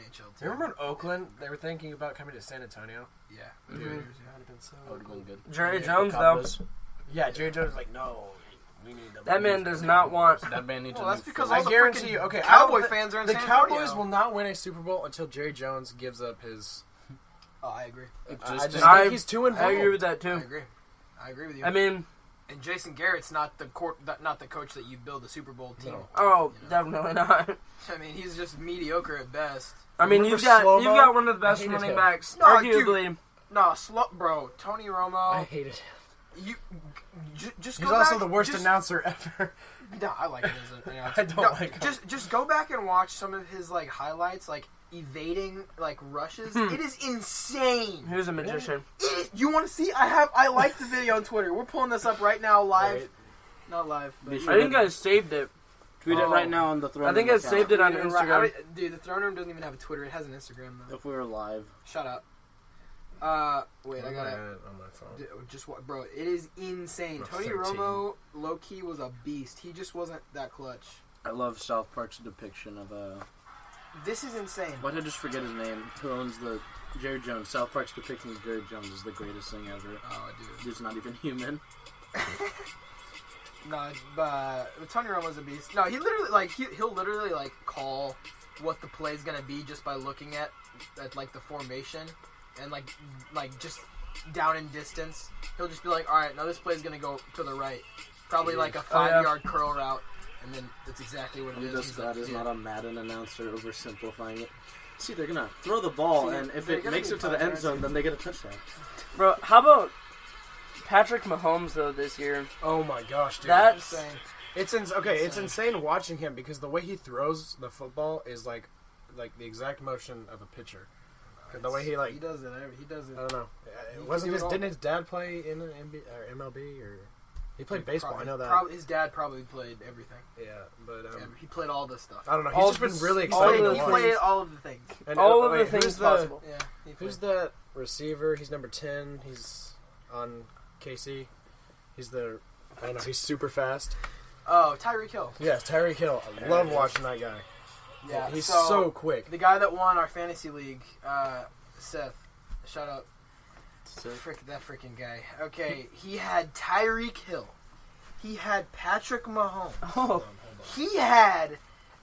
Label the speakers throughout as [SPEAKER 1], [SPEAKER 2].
[SPEAKER 1] NHL team.
[SPEAKER 2] You remember in Oakland, they were thinking about coming to San Antonio?
[SPEAKER 1] Yeah.
[SPEAKER 2] Dude,
[SPEAKER 3] Mm-hmm.
[SPEAKER 2] that would have been so
[SPEAKER 3] That would have
[SPEAKER 2] cool.
[SPEAKER 3] been good.
[SPEAKER 4] Jerry
[SPEAKER 2] Yeah,
[SPEAKER 4] Jones,
[SPEAKER 3] The
[SPEAKER 4] though.
[SPEAKER 3] Cowboys.
[SPEAKER 2] Yeah, Jerry Jones was like, no, we need them.
[SPEAKER 4] That man does not want...
[SPEAKER 3] That man needs
[SPEAKER 1] Well,
[SPEAKER 3] a
[SPEAKER 1] that's
[SPEAKER 3] new
[SPEAKER 1] because
[SPEAKER 3] face.
[SPEAKER 1] all
[SPEAKER 2] I
[SPEAKER 1] the
[SPEAKER 2] guarantee
[SPEAKER 1] freaking
[SPEAKER 2] you. Okay,
[SPEAKER 1] Cowboy fans are in
[SPEAKER 2] the
[SPEAKER 1] San
[SPEAKER 2] Cowboys
[SPEAKER 1] Antonio.
[SPEAKER 2] will not win a Super Bowl until Jerry Jones gives up his.
[SPEAKER 1] Oh, I agree.
[SPEAKER 2] I just
[SPEAKER 4] I-
[SPEAKER 2] think he's too involved.
[SPEAKER 4] I agree with that,
[SPEAKER 1] I
[SPEAKER 4] too.
[SPEAKER 1] agree. I agree with you.
[SPEAKER 4] I mean,
[SPEAKER 1] and Jason Garrett's not the coach that you build a Super Bowl team.
[SPEAKER 2] No.
[SPEAKER 4] oh,
[SPEAKER 1] You know?
[SPEAKER 4] definitely not.
[SPEAKER 1] I mean, he's just mediocre at best.
[SPEAKER 4] I mean,
[SPEAKER 2] Remember
[SPEAKER 4] you've got
[SPEAKER 2] Slow-Mo?
[SPEAKER 4] one of the
[SPEAKER 2] I
[SPEAKER 4] best
[SPEAKER 2] hated
[SPEAKER 4] running
[SPEAKER 2] him.
[SPEAKER 4] backs,
[SPEAKER 1] No,
[SPEAKER 4] arguably.
[SPEAKER 1] No, bro, Tony Romo.
[SPEAKER 2] I hated him.
[SPEAKER 1] You just
[SPEAKER 2] He's
[SPEAKER 1] go
[SPEAKER 2] also
[SPEAKER 1] back,
[SPEAKER 2] the worst
[SPEAKER 1] just,
[SPEAKER 2] announcer ever.
[SPEAKER 1] No, I like him as an announcer.
[SPEAKER 2] I don't like him.
[SPEAKER 1] Just go back and watch some of his like highlights, like evading like rushes. It is insane.
[SPEAKER 4] Who's a magician?
[SPEAKER 1] You want to see? I like the video on Twitter. We're pulling this up right now, live.
[SPEAKER 2] Right.
[SPEAKER 1] Not live. But
[SPEAKER 3] Be sure
[SPEAKER 4] I think I saved it.
[SPEAKER 3] Tweet it right now on the throne.
[SPEAKER 4] I think I saved it on Instagram.
[SPEAKER 1] Dude, the Throne Room doesn't even have a Twitter. It has an Instagram though.
[SPEAKER 3] If we were live.
[SPEAKER 1] Shut up. Wait, I got it.
[SPEAKER 2] on my phone.
[SPEAKER 1] Just what, bro? It is insane.
[SPEAKER 2] Bro,
[SPEAKER 1] Tony
[SPEAKER 2] 13.
[SPEAKER 1] Romo, low key, was a beast. He just wasn't that clutch.
[SPEAKER 3] I love South Park's depiction of
[SPEAKER 1] This is insane.
[SPEAKER 3] why did I just forget his name? Who owns the Jerry Jones? South Park's depiction of Jerry Jones is the greatest thing ever.
[SPEAKER 1] Oh, dude.
[SPEAKER 3] Dude's not even human.
[SPEAKER 1] No, but Tony Romo's a beast. No, he literally he'll literally like call what the play's gonna be just by looking at like the formation and like just down in distance. He'll just be like, all right, now this play's gonna go to the right, probably like a 5-yard curl route, and then that's exactly what it
[SPEAKER 3] I'm
[SPEAKER 1] is.
[SPEAKER 3] just
[SPEAKER 1] He's
[SPEAKER 3] glad
[SPEAKER 1] like,
[SPEAKER 3] he's
[SPEAKER 1] yeah.
[SPEAKER 3] not a Madden announcer oversimplifying it. See, they're gonna throw the ball,
[SPEAKER 1] See,
[SPEAKER 3] and if
[SPEAKER 1] they're
[SPEAKER 3] it
[SPEAKER 1] gonna
[SPEAKER 3] makes
[SPEAKER 1] be
[SPEAKER 3] it to the end
[SPEAKER 1] touchdowns.
[SPEAKER 3] zone, then they get a touchdown.
[SPEAKER 4] Bro, how about Patrick Mahomes, though, this year?
[SPEAKER 2] Oh my gosh, dude.
[SPEAKER 4] That's...
[SPEAKER 1] Insane.
[SPEAKER 2] It's insane watching him because the way he throws the football is like the exact motion of a pitcher. The way he
[SPEAKER 1] He does it. He does it.
[SPEAKER 2] I don't know.
[SPEAKER 1] He
[SPEAKER 2] It wasn't
[SPEAKER 1] can do
[SPEAKER 2] his.
[SPEAKER 1] it all.
[SPEAKER 2] Didn't his dad play in an MLB or he played baseball? I know that.
[SPEAKER 1] Probably, his dad probably played everything.
[SPEAKER 2] Yeah, but
[SPEAKER 1] He played all this stuff.
[SPEAKER 2] I don't know.
[SPEAKER 4] All
[SPEAKER 2] He's just been
[SPEAKER 4] this-
[SPEAKER 2] really
[SPEAKER 1] He
[SPEAKER 4] all
[SPEAKER 2] exciting.
[SPEAKER 4] of
[SPEAKER 1] played,
[SPEAKER 2] to
[SPEAKER 4] the
[SPEAKER 1] he
[SPEAKER 2] watch.
[SPEAKER 1] played all of the things.
[SPEAKER 2] And,
[SPEAKER 4] all of
[SPEAKER 2] wait,
[SPEAKER 4] the things
[SPEAKER 2] who's
[SPEAKER 4] possible.
[SPEAKER 1] Yeah. He played.
[SPEAKER 2] Who's the receiver? He's number 10. He's on KC. He's the. I don't know. He's super fast.
[SPEAKER 1] Oh, Tyreek Hill.
[SPEAKER 2] Yes, Tyreek Hill. I love watching that guy.
[SPEAKER 1] Yeah,
[SPEAKER 2] He's so quick.
[SPEAKER 1] The guy that won our fantasy league, Seth. Shout out. That freaking guy. Okay, he had Tyreek Hill. He had Patrick Mahomes.
[SPEAKER 4] Oh,
[SPEAKER 1] He had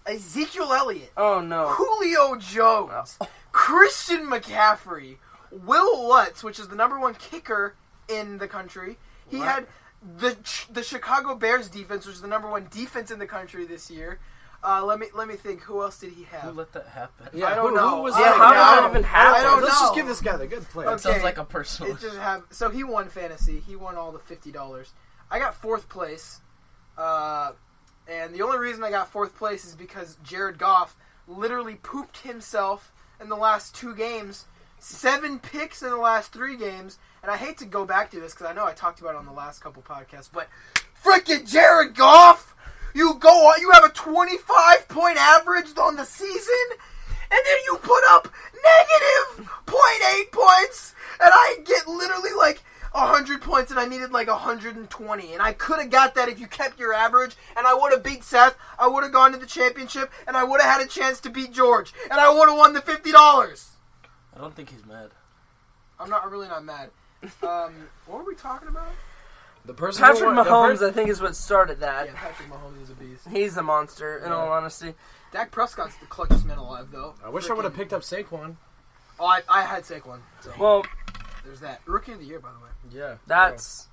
[SPEAKER 1] Ezekiel Elliott.
[SPEAKER 4] oh no.
[SPEAKER 1] Julio Jones. Christian McCaffrey. Will Lutz, which is the number 1 kicker in the country. He
[SPEAKER 2] What?
[SPEAKER 1] had the Chicago Bears defense, which is the number 1 defense in the country this year. Let me think. Who else did he
[SPEAKER 3] Who
[SPEAKER 1] have?
[SPEAKER 3] let that happen?
[SPEAKER 2] Yeah,
[SPEAKER 1] I don't
[SPEAKER 2] who
[SPEAKER 1] know.
[SPEAKER 2] was
[SPEAKER 1] I
[SPEAKER 4] Yeah,
[SPEAKER 2] that?
[SPEAKER 4] how did
[SPEAKER 2] guy?
[SPEAKER 4] that even happen?
[SPEAKER 1] I don't
[SPEAKER 2] Let's
[SPEAKER 1] know.
[SPEAKER 2] just give this guy the good player.
[SPEAKER 1] Okay.
[SPEAKER 3] That sounds like a personal.
[SPEAKER 1] It just so he won fantasy. He won all the $50. I got 4th place. And the only reason I got 4th place is because Jared Goff literally pooped himself in the last 2 games. 7 picks in the last 3 games. And I hate to go back to this because I know I talked about it on the last couple podcasts. But freaking Jared Goff! You have a 25-point average on the season. And then you put up negative 0.8 points. And I get literally like 100 points and I needed like 120. And I could have got that if you kept your average. And I would have beat Seth. I would have gone to the championship. And I would have had a chance to beat George. And I would have won the $50.
[SPEAKER 3] I don't think he's mad.
[SPEAKER 1] I'm really not mad. What were we talking about?
[SPEAKER 2] The person
[SPEAKER 4] Patrick
[SPEAKER 2] who won,
[SPEAKER 4] Mahomes, I think, is what started that.
[SPEAKER 1] Yeah, Patrick Mahomes is a beast.
[SPEAKER 4] He's a monster, in
[SPEAKER 1] Yeah.
[SPEAKER 4] all honesty.
[SPEAKER 1] Dak Prescott's the clutchest man alive, though.
[SPEAKER 2] I wish I would have picked up Saquon.
[SPEAKER 1] Oh, I had Saquon. So
[SPEAKER 4] Well,
[SPEAKER 1] there's that. Rookie of the year, by the way.
[SPEAKER 2] Yeah,
[SPEAKER 4] that's...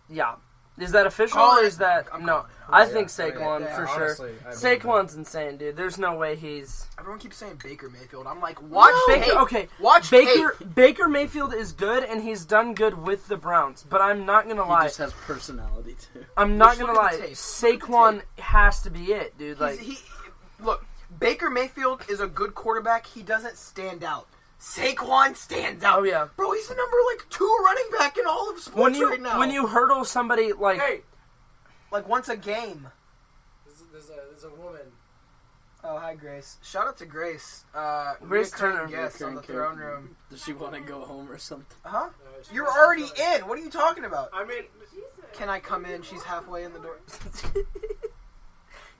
[SPEAKER 4] Yeah. Is that official,
[SPEAKER 1] Call
[SPEAKER 4] or
[SPEAKER 1] it.
[SPEAKER 4] is that...
[SPEAKER 1] I'm
[SPEAKER 4] No,
[SPEAKER 1] calling it.
[SPEAKER 4] I
[SPEAKER 2] Yeah,
[SPEAKER 4] think
[SPEAKER 2] yeah,
[SPEAKER 4] Saquon,
[SPEAKER 1] yeah,
[SPEAKER 4] for
[SPEAKER 2] honestly,
[SPEAKER 4] sure.
[SPEAKER 2] I
[SPEAKER 4] Saquon's insane, dude. There's no way he's...
[SPEAKER 1] Everyone keeps saying Baker Mayfield. I'm like, watch
[SPEAKER 4] Baker,
[SPEAKER 1] tape.
[SPEAKER 4] okay,
[SPEAKER 1] Watch
[SPEAKER 4] Baker Mayfield is good, and he's done good with the Browns. But I'm not gonna
[SPEAKER 3] He
[SPEAKER 4] lie.
[SPEAKER 3] just has personality too.
[SPEAKER 4] I'm not
[SPEAKER 1] Just
[SPEAKER 4] gonna
[SPEAKER 1] look at
[SPEAKER 4] lie.
[SPEAKER 1] the tape.
[SPEAKER 4] Saquon has to be it, dude. Like,
[SPEAKER 1] Look, Baker Mayfield is a good quarterback. He doesn't stand out. Saquon stands out.
[SPEAKER 4] oh yeah.
[SPEAKER 1] Bro, he's the number 2 running back in all of sports right now.
[SPEAKER 4] When you hurdle somebody like,
[SPEAKER 1] like once a game.
[SPEAKER 2] There's a woman.
[SPEAKER 1] Oh, hi Grace. Shout out to Grace.
[SPEAKER 4] Grace
[SPEAKER 1] reoccurring
[SPEAKER 4] Turner.
[SPEAKER 1] guest on the throne room.
[SPEAKER 3] Does she want to go home or something?
[SPEAKER 1] Huh? You're already in. What are you talking about?
[SPEAKER 2] I mean,
[SPEAKER 1] Can I come in? She's halfway in the door.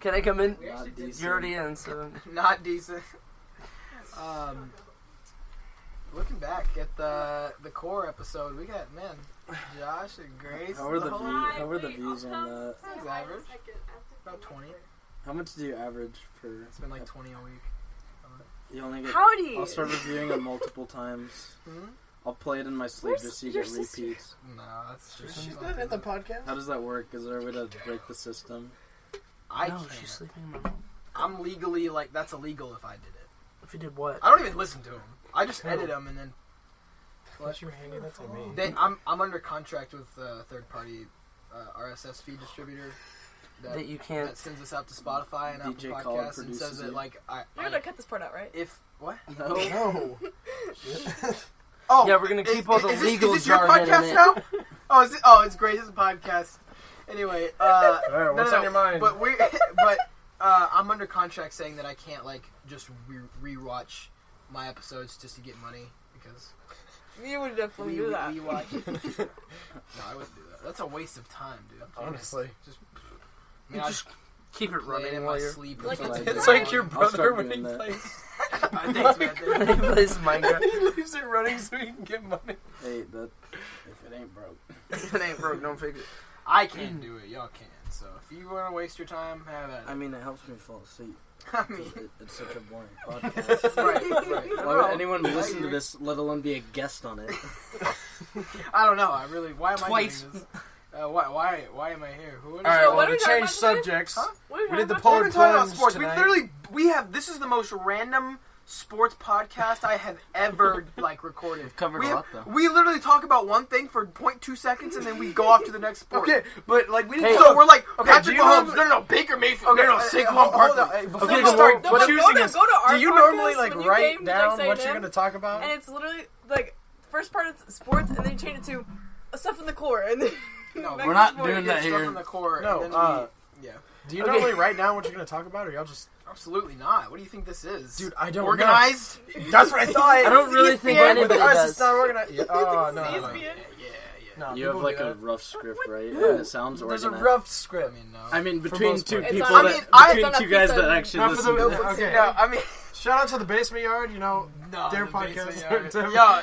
[SPEAKER 4] can I come in?
[SPEAKER 3] Not decent.
[SPEAKER 4] You're already in, so
[SPEAKER 1] Not decent. Looking back at the core episode, we got Josh and Grace.
[SPEAKER 3] How are the
[SPEAKER 1] whole-
[SPEAKER 3] How are the views on that?
[SPEAKER 1] Sounds average. About 20.
[SPEAKER 3] How much do you average per?
[SPEAKER 1] It's been like 20 a week.
[SPEAKER 3] You only get.
[SPEAKER 5] Howdy.
[SPEAKER 3] I'll start reviewing it multiple times.
[SPEAKER 1] Hmm?
[SPEAKER 3] I'll play it in my sleep
[SPEAKER 5] Where's
[SPEAKER 3] just so you
[SPEAKER 5] your
[SPEAKER 3] get
[SPEAKER 5] sister?
[SPEAKER 3] repeats.
[SPEAKER 1] No, that's
[SPEAKER 2] She's not at the podcast.
[SPEAKER 3] How does that work? Is there a way to break the system?
[SPEAKER 1] I
[SPEAKER 4] no,
[SPEAKER 1] can't.
[SPEAKER 4] she's sleeping in my room.
[SPEAKER 1] I'm legally that's illegal if I did it.
[SPEAKER 4] If you did what?
[SPEAKER 1] I don't even listen to them. I just edit them and then.
[SPEAKER 2] What you were handing that to me?
[SPEAKER 1] I'm under contract with a third party RSS feed distributor
[SPEAKER 4] That you can't.
[SPEAKER 1] that sends us out to Spotify and Apple
[SPEAKER 3] DJ Khaled
[SPEAKER 1] Podcasts and
[SPEAKER 3] produces
[SPEAKER 1] says that
[SPEAKER 3] you.
[SPEAKER 1] like
[SPEAKER 5] You're gonna cut this part out, right?
[SPEAKER 1] if what?
[SPEAKER 3] No.
[SPEAKER 2] No.
[SPEAKER 1] Oh
[SPEAKER 4] Yeah, we're gonna keep all the
[SPEAKER 1] is
[SPEAKER 4] legal
[SPEAKER 1] this your
[SPEAKER 4] jargon in
[SPEAKER 1] podcast
[SPEAKER 4] it.
[SPEAKER 1] now? It's great. It's a podcast. Anyway,
[SPEAKER 2] Alright, what's on your mind?
[SPEAKER 1] But I'm under contract saying that I can't just rewatch my episodes just to get money because
[SPEAKER 5] You would definitely do that.
[SPEAKER 1] rewatch. No, I wouldn't do that. That's a waste of time, dude.
[SPEAKER 2] Honestly.
[SPEAKER 1] I mean,
[SPEAKER 4] Just keep it
[SPEAKER 1] play it
[SPEAKER 4] running
[SPEAKER 1] in
[SPEAKER 4] while
[SPEAKER 1] my
[SPEAKER 4] you're.
[SPEAKER 1] sleep.
[SPEAKER 5] Like,
[SPEAKER 1] or
[SPEAKER 5] it's
[SPEAKER 1] something.
[SPEAKER 2] It's like your
[SPEAKER 3] I'll
[SPEAKER 2] brother
[SPEAKER 3] start
[SPEAKER 2] when he
[SPEAKER 3] doing that.
[SPEAKER 2] plays.
[SPEAKER 1] Thanks, man.
[SPEAKER 4] he plays Minecraft.
[SPEAKER 2] He leaves it running so he can get money.
[SPEAKER 3] Hey, if it ain't broke.
[SPEAKER 4] If it ain't broke, don't fix it.
[SPEAKER 1] I can't do it. Y'all can. So if you want to waste your time, have at it.
[SPEAKER 3] I mean, it helps me fall asleep.
[SPEAKER 1] I mean,
[SPEAKER 3] It's such a boring podcast.
[SPEAKER 1] right.
[SPEAKER 3] Why would anyone
[SPEAKER 1] I
[SPEAKER 3] listen to
[SPEAKER 1] agree.
[SPEAKER 3] this, let alone be a guest on it?
[SPEAKER 1] I don't know. Why am
[SPEAKER 4] Twice.
[SPEAKER 1] I doing this? Why am I here? Who is
[SPEAKER 2] All right,
[SPEAKER 5] So what
[SPEAKER 2] well,
[SPEAKER 5] are we
[SPEAKER 2] to
[SPEAKER 5] talking
[SPEAKER 2] change
[SPEAKER 5] about today?
[SPEAKER 2] subjects,
[SPEAKER 1] Huh?
[SPEAKER 5] What are
[SPEAKER 2] we did the
[SPEAKER 5] about?
[SPEAKER 2] polar
[SPEAKER 1] We're talking about
[SPEAKER 2] plunge
[SPEAKER 1] sports.
[SPEAKER 2] tonight.
[SPEAKER 1] We have. This is the most random sports podcast I have ever recorded.
[SPEAKER 3] We've covered
[SPEAKER 1] we
[SPEAKER 3] a
[SPEAKER 1] have-
[SPEAKER 3] lot, though.
[SPEAKER 1] We literally talk about one thing for 0.2 seconds and then we go off to the next sport.
[SPEAKER 2] Okay, but we didn't.
[SPEAKER 1] So we're like
[SPEAKER 2] Okay,
[SPEAKER 1] Patrick
[SPEAKER 2] do you
[SPEAKER 1] Mahomes.
[SPEAKER 2] know-
[SPEAKER 1] No, Baker Mayfield.
[SPEAKER 2] Okay,
[SPEAKER 1] no,
[SPEAKER 2] Saquon
[SPEAKER 1] hold
[SPEAKER 2] Barkley.
[SPEAKER 1] on. Hey, before
[SPEAKER 2] Okay,
[SPEAKER 1] we
[SPEAKER 2] so
[SPEAKER 1] start,
[SPEAKER 5] No,
[SPEAKER 2] what
[SPEAKER 5] but
[SPEAKER 2] choosing
[SPEAKER 5] go
[SPEAKER 2] is-
[SPEAKER 5] to our
[SPEAKER 2] do you
[SPEAKER 5] podcast
[SPEAKER 2] normally
[SPEAKER 5] when you
[SPEAKER 2] write
[SPEAKER 5] came,
[SPEAKER 2] down
[SPEAKER 5] say
[SPEAKER 2] what you're
[SPEAKER 5] them,
[SPEAKER 2] going to talk about?
[SPEAKER 5] And it's literally first part is sports, and then you change it to stuff in the core, and then
[SPEAKER 1] No,
[SPEAKER 5] back
[SPEAKER 3] we're
[SPEAKER 5] to
[SPEAKER 3] not
[SPEAKER 5] sports.
[SPEAKER 3] doing
[SPEAKER 1] get
[SPEAKER 3] that
[SPEAKER 1] stuff
[SPEAKER 3] here.
[SPEAKER 1] in the core.
[SPEAKER 2] No,
[SPEAKER 1] and then yeah,
[SPEAKER 2] Do you
[SPEAKER 4] Okay.
[SPEAKER 2] normally write down what you're going to talk about, or y'all just...
[SPEAKER 1] absolutely not. What do you think this is?
[SPEAKER 2] Dude, I don't
[SPEAKER 1] organized.
[SPEAKER 2] know. That's what I thought.
[SPEAKER 4] I don't really think
[SPEAKER 1] ESPN
[SPEAKER 4] anybody
[SPEAKER 2] With us,
[SPEAKER 4] does.
[SPEAKER 2] it's not organized. Yeah. Oh, no.
[SPEAKER 5] ESPN?
[SPEAKER 2] no.
[SPEAKER 1] Yeah.
[SPEAKER 2] No,
[SPEAKER 3] You have
[SPEAKER 2] people do
[SPEAKER 3] a
[SPEAKER 2] that.
[SPEAKER 3] rough script, right?
[SPEAKER 2] No.
[SPEAKER 3] And it sounds
[SPEAKER 2] There's
[SPEAKER 3] organized.
[SPEAKER 2] a rough
[SPEAKER 1] I
[SPEAKER 2] script.
[SPEAKER 1] mean, no.
[SPEAKER 3] I mean,
[SPEAKER 2] For
[SPEAKER 3] between
[SPEAKER 2] most
[SPEAKER 3] two
[SPEAKER 2] part.
[SPEAKER 5] It's
[SPEAKER 3] people
[SPEAKER 5] on-
[SPEAKER 3] that,
[SPEAKER 1] I mean, I-
[SPEAKER 3] between
[SPEAKER 5] it's on
[SPEAKER 3] two
[SPEAKER 5] a
[SPEAKER 3] guys
[SPEAKER 5] pizza.
[SPEAKER 3] that actually
[SPEAKER 2] Not for
[SPEAKER 3] listen
[SPEAKER 2] the-
[SPEAKER 3] to this.
[SPEAKER 2] okay.
[SPEAKER 1] No, I mean,
[SPEAKER 2] Shout out to the Basement Yard,
[SPEAKER 1] no,
[SPEAKER 2] their
[SPEAKER 1] the Basement
[SPEAKER 2] podcast.
[SPEAKER 1] Yard. Yeah,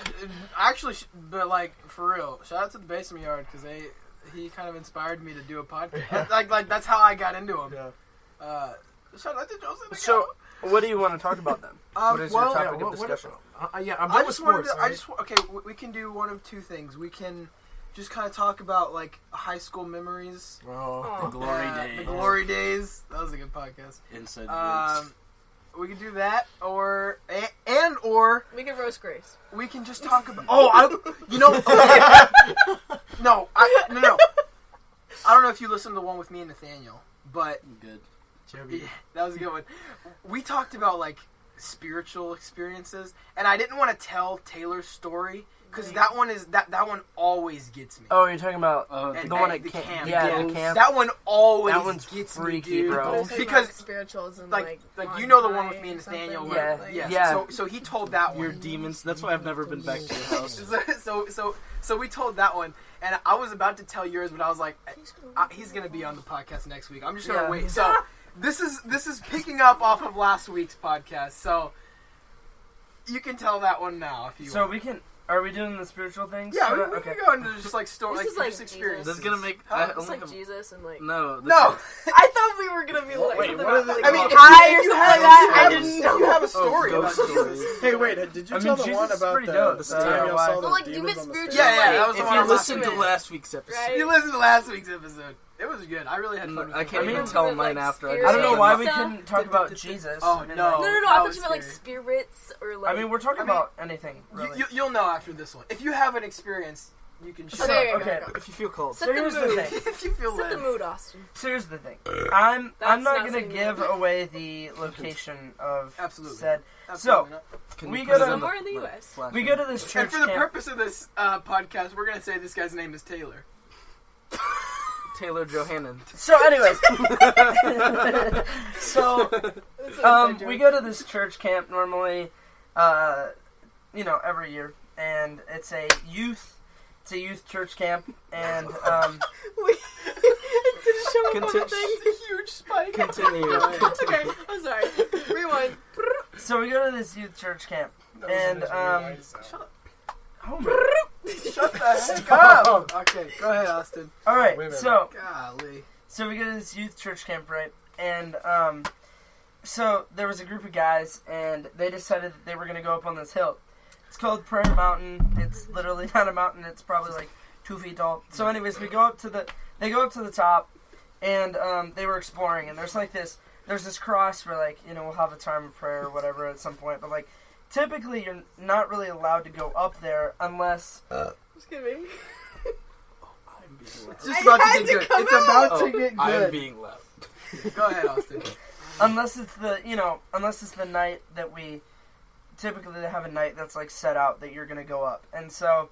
[SPEAKER 1] actually, but for real, shout out to the Basement Yard because he kind of inspired me to do a podcast. like that's how I got into him.
[SPEAKER 2] Yeah.
[SPEAKER 1] Shout out to Joseph.
[SPEAKER 4] So, what do you want to talk about then? What is your
[SPEAKER 1] well,
[SPEAKER 4] topic
[SPEAKER 2] Yeah,
[SPEAKER 4] of discussion?
[SPEAKER 2] yeah, I'm
[SPEAKER 1] I
[SPEAKER 2] done with
[SPEAKER 1] just wanted
[SPEAKER 2] sports.
[SPEAKER 1] to. Okay, we can do one of two things. We can just kind of talk about high school memories.
[SPEAKER 2] Oh.
[SPEAKER 3] The glory
[SPEAKER 1] The
[SPEAKER 3] days.
[SPEAKER 1] glory days. That was a good podcast.
[SPEAKER 3] Inside jokes.
[SPEAKER 1] We could do that, or
[SPEAKER 5] We can roast Grace.
[SPEAKER 1] we can just talk about. No. No. I don't know if you listened to the one with me and Nathaniel, but
[SPEAKER 3] Good.
[SPEAKER 1] that was a good one. We talked about spiritual experiences, and I didn't want to tell Taylor's story because that one always gets me.
[SPEAKER 4] Oh, you're talking about
[SPEAKER 1] And
[SPEAKER 4] the one at
[SPEAKER 1] the
[SPEAKER 4] camp.
[SPEAKER 1] camp.
[SPEAKER 4] Yeah, the camp.
[SPEAKER 1] That one always
[SPEAKER 4] That one's
[SPEAKER 1] gets
[SPEAKER 4] freaky,
[SPEAKER 1] me, dude.
[SPEAKER 4] bro.
[SPEAKER 1] Because
[SPEAKER 5] spirituals and
[SPEAKER 1] like you know the one with me and Nathaniel.
[SPEAKER 4] Yeah,
[SPEAKER 1] yeah.
[SPEAKER 4] yeah.
[SPEAKER 1] So he told that one.
[SPEAKER 3] Your demons. That's why I've never been back to your house.
[SPEAKER 1] So we told that one, and I was about to tell yours, but I was like, he's gonna be on the podcast next week. I'm just gonna
[SPEAKER 4] Yeah.
[SPEAKER 1] wait. So this is picking up off of last week's podcast. So you can tell that one now if you.
[SPEAKER 4] So
[SPEAKER 1] want.
[SPEAKER 4] we can. Are we doing the spiritual things?
[SPEAKER 1] Yeah, we
[SPEAKER 4] okay.
[SPEAKER 1] can go into just story,
[SPEAKER 5] This is like
[SPEAKER 1] just experience.
[SPEAKER 3] This is gonna make.
[SPEAKER 1] Huh?
[SPEAKER 5] It's like Jesus and
[SPEAKER 3] No. This
[SPEAKER 1] No,
[SPEAKER 5] I thought we were gonna be like.
[SPEAKER 2] Wait,
[SPEAKER 5] something
[SPEAKER 2] what are
[SPEAKER 5] about,
[SPEAKER 2] the-
[SPEAKER 1] I mean,
[SPEAKER 5] like,
[SPEAKER 1] if
[SPEAKER 5] high
[SPEAKER 1] you
[SPEAKER 5] or something
[SPEAKER 1] have,
[SPEAKER 5] like that. I
[SPEAKER 1] if
[SPEAKER 5] didn't
[SPEAKER 1] you
[SPEAKER 5] know.
[SPEAKER 1] have a story about
[SPEAKER 3] ghost
[SPEAKER 1] Jesus.
[SPEAKER 3] stories.
[SPEAKER 2] Hey, wait, did you
[SPEAKER 4] I
[SPEAKER 2] tell
[SPEAKER 4] mean,
[SPEAKER 2] the one
[SPEAKER 4] Jesus is
[SPEAKER 2] about
[SPEAKER 4] pretty
[SPEAKER 2] the
[SPEAKER 4] dope.
[SPEAKER 2] time y'all saw
[SPEAKER 5] But,
[SPEAKER 2] the
[SPEAKER 5] like,
[SPEAKER 2] demons
[SPEAKER 5] demon
[SPEAKER 2] on the
[SPEAKER 5] spiritual,
[SPEAKER 2] stairs?
[SPEAKER 1] Yeah, that was the
[SPEAKER 3] If
[SPEAKER 1] one
[SPEAKER 3] you
[SPEAKER 1] I was
[SPEAKER 3] listened to
[SPEAKER 1] talking
[SPEAKER 3] last week's episode,
[SPEAKER 5] Right.
[SPEAKER 1] You listened to last week's episode. It was good. I really had fun. With
[SPEAKER 3] I
[SPEAKER 1] it.
[SPEAKER 3] can't
[SPEAKER 4] I mean,
[SPEAKER 3] even tell
[SPEAKER 5] like,
[SPEAKER 3] mine after.
[SPEAKER 4] I don't know
[SPEAKER 5] Spirits
[SPEAKER 4] why
[SPEAKER 5] and
[SPEAKER 4] we
[SPEAKER 5] stuff.
[SPEAKER 4] couldn't talk about Jesus.
[SPEAKER 1] Oh,
[SPEAKER 4] and,
[SPEAKER 1] no.
[SPEAKER 5] No, I
[SPEAKER 1] That
[SPEAKER 5] thought
[SPEAKER 1] was
[SPEAKER 5] you meant like
[SPEAKER 1] scary.
[SPEAKER 5] spirits or like.
[SPEAKER 4] I mean, we're talking
[SPEAKER 1] I mean,
[SPEAKER 4] about anything. Really.
[SPEAKER 1] You'll know after this one. If you have an experience, you can share.
[SPEAKER 5] Okay,
[SPEAKER 4] okay.
[SPEAKER 3] If you feel cold.
[SPEAKER 5] Set
[SPEAKER 4] So
[SPEAKER 5] the
[SPEAKER 4] here's the
[SPEAKER 5] mood.
[SPEAKER 4] thing.
[SPEAKER 1] if you feel
[SPEAKER 5] Set the
[SPEAKER 1] led.
[SPEAKER 5] mood, Austin.
[SPEAKER 4] So here's the thing. I'm
[SPEAKER 5] That's
[SPEAKER 4] not
[SPEAKER 5] not
[SPEAKER 4] gonna
[SPEAKER 5] saying
[SPEAKER 4] give
[SPEAKER 5] that.
[SPEAKER 4] away the location of
[SPEAKER 1] Absolutely.
[SPEAKER 4] said.
[SPEAKER 1] Absolutely not.
[SPEAKER 3] Can
[SPEAKER 4] we
[SPEAKER 3] you
[SPEAKER 4] go
[SPEAKER 3] put
[SPEAKER 4] to-
[SPEAKER 3] it
[SPEAKER 5] Somewhere in the U.S.
[SPEAKER 3] flash
[SPEAKER 4] We
[SPEAKER 3] drive?
[SPEAKER 4] go to this church
[SPEAKER 1] And for the
[SPEAKER 4] camp.
[SPEAKER 1] purpose of this podcast, we're gonna say this guy's name is Taylor.
[SPEAKER 3] Taylor Johannan.
[SPEAKER 4] So, anyways, so
[SPEAKER 5] That's an inside
[SPEAKER 4] we
[SPEAKER 5] joke.
[SPEAKER 4] go to this church camp normally, every year, and it's a youth church camp, and
[SPEAKER 5] It didn't show up on the
[SPEAKER 3] Conti-
[SPEAKER 5] thing.
[SPEAKER 1] It's a huge spike.
[SPEAKER 3] Continue.
[SPEAKER 5] Okay, I'm sorry. Rewind.
[SPEAKER 4] So we go to this youth church camp, and oh my.
[SPEAKER 1] Shut the heck up. Okay, go ahead, Austin.
[SPEAKER 4] All right,
[SPEAKER 2] Wait a minute.
[SPEAKER 1] Golly.
[SPEAKER 4] So we go to this youth church camp, right? And so there was a group of guys, and they decided that they were going to go up on this hill. It's called Prayer Mountain. It's literally not a mountain. It's probably like 2 feet tall. So, anyways, they go up to the top, and they were exploring. And there's this cross where, like, you know, we'll have a time of prayer or whatever at some point. But like, typically you're not really allowed to go up there unless.
[SPEAKER 5] Just kidding.
[SPEAKER 1] It's just about to get good. It's about to get
[SPEAKER 3] I am
[SPEAKER 1] good.
[SPEAKER 3] being left.
[SPEAKER 1] Go ahead, Austin.
[SPEAKER 4] Unless it's the night that we typically they have a night that's like set out that you're gonna go up, and so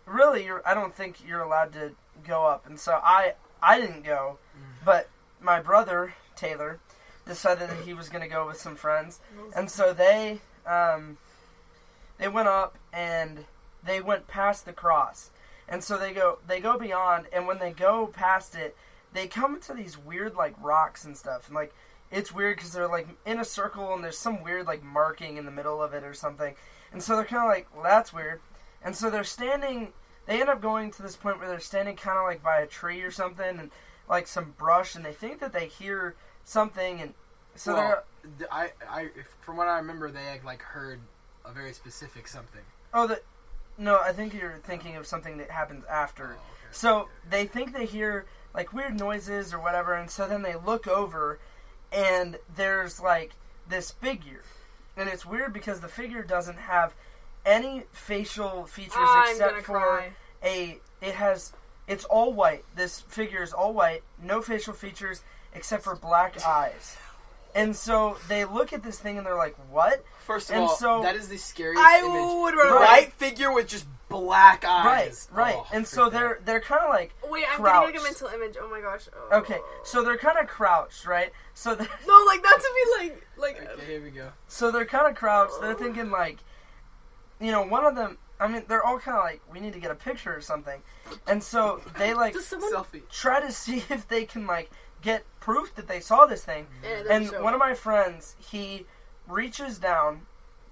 [SPEAKER 4] really I don't think you're allowed to go up, and so I didn't go, but my brother Taylor decided that he was gonna go with some friends, and so they went up and they went past the cross, and so they go beyond, and when they go past it, they come to these weird like rocks and stuff, and like. It's weird because they're, like, in a circle, and there's some weird, like, marking in the middle of it or something. And so they're kind of like, well, that's weird. And so they're standing, they end up going to this point where they're standing kind of, like, by a tree or something, and, like, some brush, and they think that they hear something, and so
[SPEAKER 1] I from what I remember, they, like, heard a very specific something.
[SPEAKER 4] no, I think you're thinking of something that happens after.
[SPEAKER 1] Oh, okay.
[SPEAKER 4] So they think they hear, like, weird noises or whatever, and so then they look over, and there's, like, this figure. And it's weird because the figure doesn't have any facial features except for it's all white. This figure is all white, no facial features except for black eyes. And so they look at this thing and they're like, what?
[SPEAKER 1] First of
[SPEAKER 4] And
[SPEAKER 1] all,
[SPEAKER 4] so-
[SPEAKER 1] that is the scariest
[SPEAKER 5] I
[SPEAKER 1] image.
[SPEAKER 5] would run away.
[SPEAKER 1] White figure with just black eyes.
[SPEAKER 4] Right.
[SPEAKER 1] Oh,
[SPEAKER 4] And so
[SPEAKER 1] freak
[SPEAKER 4] they're kind of like
[SPEAKER 5] Wait, I'm
[SPEAKER 4] crouched.
[SPEAKER 5] getting like a mental image. Oh my gosh. Oh.
[SPEAKER 4] Okay, so they're kind of crouched, right? So they're,
[SPEAKER 5] No, like not to be like.
[SPEAKER 1] that. Okay, here we go.
[SPEAKER 4] so they're kind of crouched. They're thinking like, you know, one of them. I mean, they're all kind of like, we need to get a picture or something. And so they like
[SPEAKER 5] Does someone?
[SPEAKER 1] Selfie.
[SPEAKER 4] try to see if they can like get proof that they saw this thing. And one of my friends, he reaches down,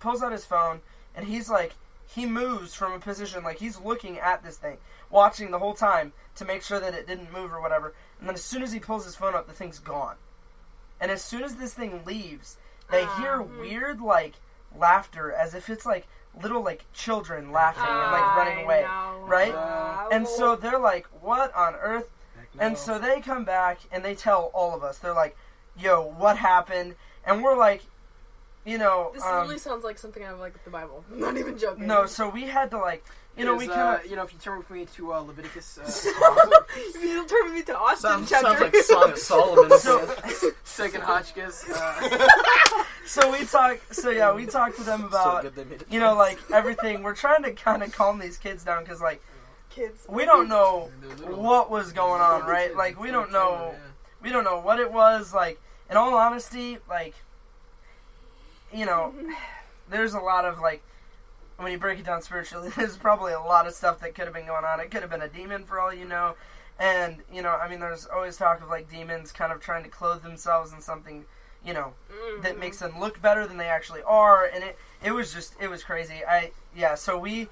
[SPEAKER 4] pulls out his phone, and he's like, he moves from a position, like he's looking at this thing, watching the whole time to make sure that it didn't move or whatever. And then as soon as he pulls his phone up, the thing's gone. And as soon as this thing leaves, they hear weird, like, laughter, as if it's like little, like, children laughing and like running away. Right? And so they're like, what on earth? And so they come back and they tell all of us. They're like, yo, what happened? And we're like, you know,
[SPEAKER 5] This literally sounds like something out of like the Bible. I'm not even joking.
[SPEAKER 4] no, so we had to like, you know, we kind of,
[SPEAKER 1] you know, if you turn with me to Leviticus,
[SPEAKER 5] If you turn me to Austin
[SPEAKER 3] Sounds
[SPEAKER 5] chapter.
[SPEAKER 3] like Song of Solomon.
[SPEAKER 1] Second Hotchkiss.
[SPEAKER 4] so we talked to them about,
[SPEAKER 3] good they made it.
[SPEAKER 4] you know, like everything. We're trying to kind of calm these kids down because like
[SPEAKER 5] Kids.
[SPEAKER 4] we don't know
[SPEAKER 1] They're little.
[SPEAKER 4] what was going on, right? Like we don't know what it was. Like in all honesty, like, you know, there's a lot of like, when you break it down spiritually, there's probably a lot of stuff that could have been going on. It could have been a demon for all you know. And, you know, I mean, there's always talk of like demons kind of trying to clothe themselves in something, you know, that makes them look better than they actually are. And it was crazy. So we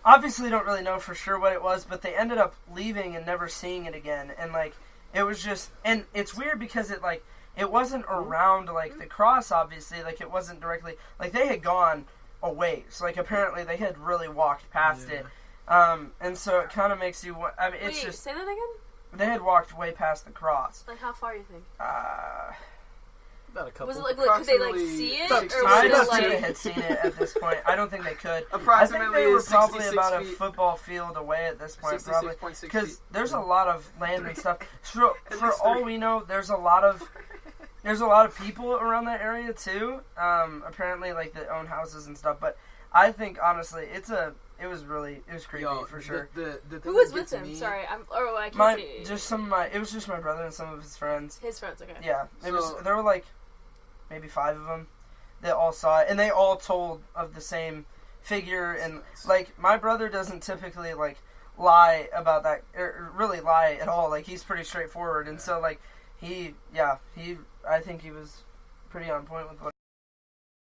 [SPEAKER 4] obviously don't really know for sure what it was, but they ended up leaving and never seeing it again. And like, it was just, and it's weird because it like, it wasn't around like the cross, obviously, like it wasn't directly, like they had gone a ways, like apparently they had really walked past it. And so it kind of makes you, I mean, it's
[SPEAKER 5] Wait,
[SPEAKER 4] just,
[SPEAKER 5] say that again?
[SPEAKER 4] they had walked way past the cross.
[SPEAKER 5] Like how far you think?
[SPEAKER 3] About a couple.
[SPEAKER 5] Was it like could they like
[SPEAKER 1] Approximately
[SPEAKER 5] see it?
[SPEAKER 1] 60
[SPEAKER 5] Or was
[SPEAKER 4] I
[SPEAKER 5] it
[SPEAKER 4] don't
[SPEAKER 5] like
[SPEAKER 4] think they had seen it at this point. I don't think they could. I think
[SPEAKER 1] Approximately
[SPEAKER 4] they were probably
[SPEAKER 1] 66
[SPEAKER 4] about a
[SPEAKER 1] feet.
[SPEAKER 4] football field away at this point, probably.
[SPEAKER 1] 66.6
[SPEAKER 4] Because
[SPEAKER 1] feet.
[SPEAKER 4] there's a lot of land and stuff. So,
[SPEAKER 1] At
[SPEAKER 4] for
[SPEAKER 1] least
[SPEAKER 4] all
[SPEAKER 1] 30.
[SPEAKER 4] we know, there's a lot of people around that area too. Apparently, like that own houses and stuff. But I think honestly, it was creepy for sure.
[SPEAKER 1] The thing
[SPEAKER 5] Who was
[SPEAKER 1] that
[SPEAKER 5] with
[SPEAKER 1] gets
[SPEAKER 5] him?
[SPEAKER 1] me-
[SPEAKER 5] Sorry, I can't see.
[SPEAKER 4] It was just my brother and some of his friends.
[SPEAKER 5] His friends, okay.
[SPEAKER 4] Yeah,
[SPEAKER 1] So-
[SPEAKER 4] there were like maybe 5 of them that all saw it, and they all told of the same figure. And like my brother doesn't typically like lie about that, or really lie at all. Like he's pretty straightforward, and so like I think he was pretty on point with what